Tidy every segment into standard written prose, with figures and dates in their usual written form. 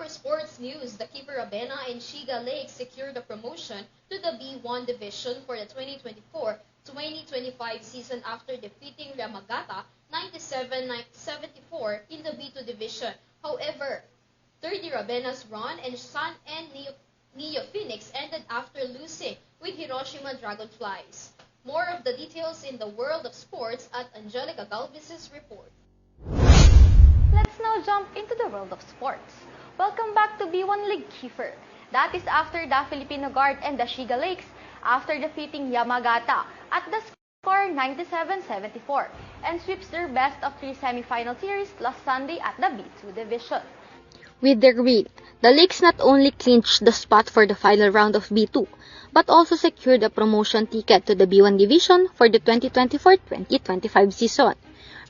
our sports news, the Kiefer Ravena and Shiga Lake secured the promotion to the B1 division for the 2024-2025 season after defeating Yamagata 97-74 in the B2 division. However, 30 Ravena's run and Sun and Neo Phoenix ended after losing with Hiroshima Dragonflies. More of the details in the world of sports at Angelica Galvez's report. Let's now jump into the world of sports. Welcome back to B1 League Kiefer. That is after the Filipino Guard and the Shiga Lakes after defeating Yamagata at the score 97-74 and sweeps their best of 3 semi-final series last Sunday at the B2 division. With their win, the Lakes not only clinched the spot for the final round of B2, but also secured a promotion ticket to the B1 division for the 2024-2025 season.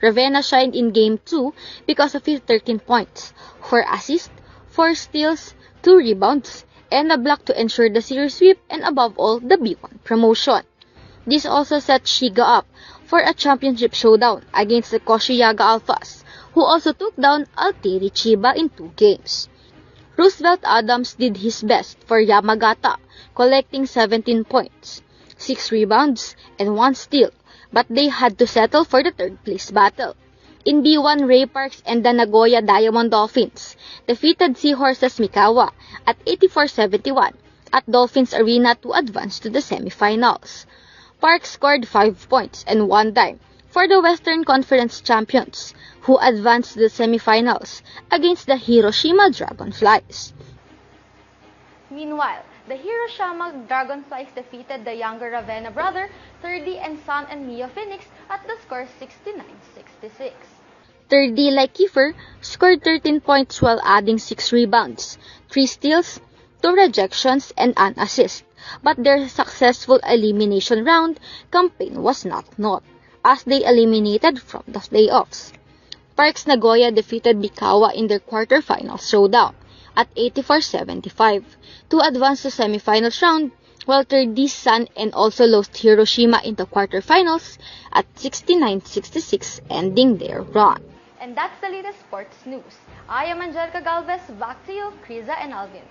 Ravena shined in Game 2 because of his 13 points, 4 assists, 4 steals, 2 rebounds, and a block to ensure the series sweep and above all, the B1 promotion. This also set Shiga up for a championship showdown against the Koshiyaga Alphas, who also took down Altieri Chiba in 2 games. Roosevelt Adams did his best for Yamagata, collecting 17 points, 6 rebounds, and 1 steal, but they had to settle for the third place battle. In B1, Ray Parks and the Nagoya Diamond Dolphins defeated Seahorses Mikawa at 84-71 at Dolphins Arena to advance to the semifinals. Parks scored 5 points and 1 dime for the Western Conference champions, who advanced to the semifinals against the Hiroshima Dragonflies. Meanwhile, the Hiroshima Dragonflies defeated the younger Ravena brother, 30 and Sun and Neo Phoenix at the score 69-66. 30, like Kiefer, scored 13 points while adding 6 rebounds, 3 steals, 2 rejections, and an assist. But their successful elimination round campaign was not known, as they eliminated from the playoffs. Parks Nagoya defeated Mikawa in their quarterfinals showdown at 84-75 to advance to semifinals round, while 30 Sun and also lost Hiroshima in the quarterfinals at 69-66, ending their run. And that's the latest sports news. I am Angelica Galvez. Back to you, Kriza and Alvin.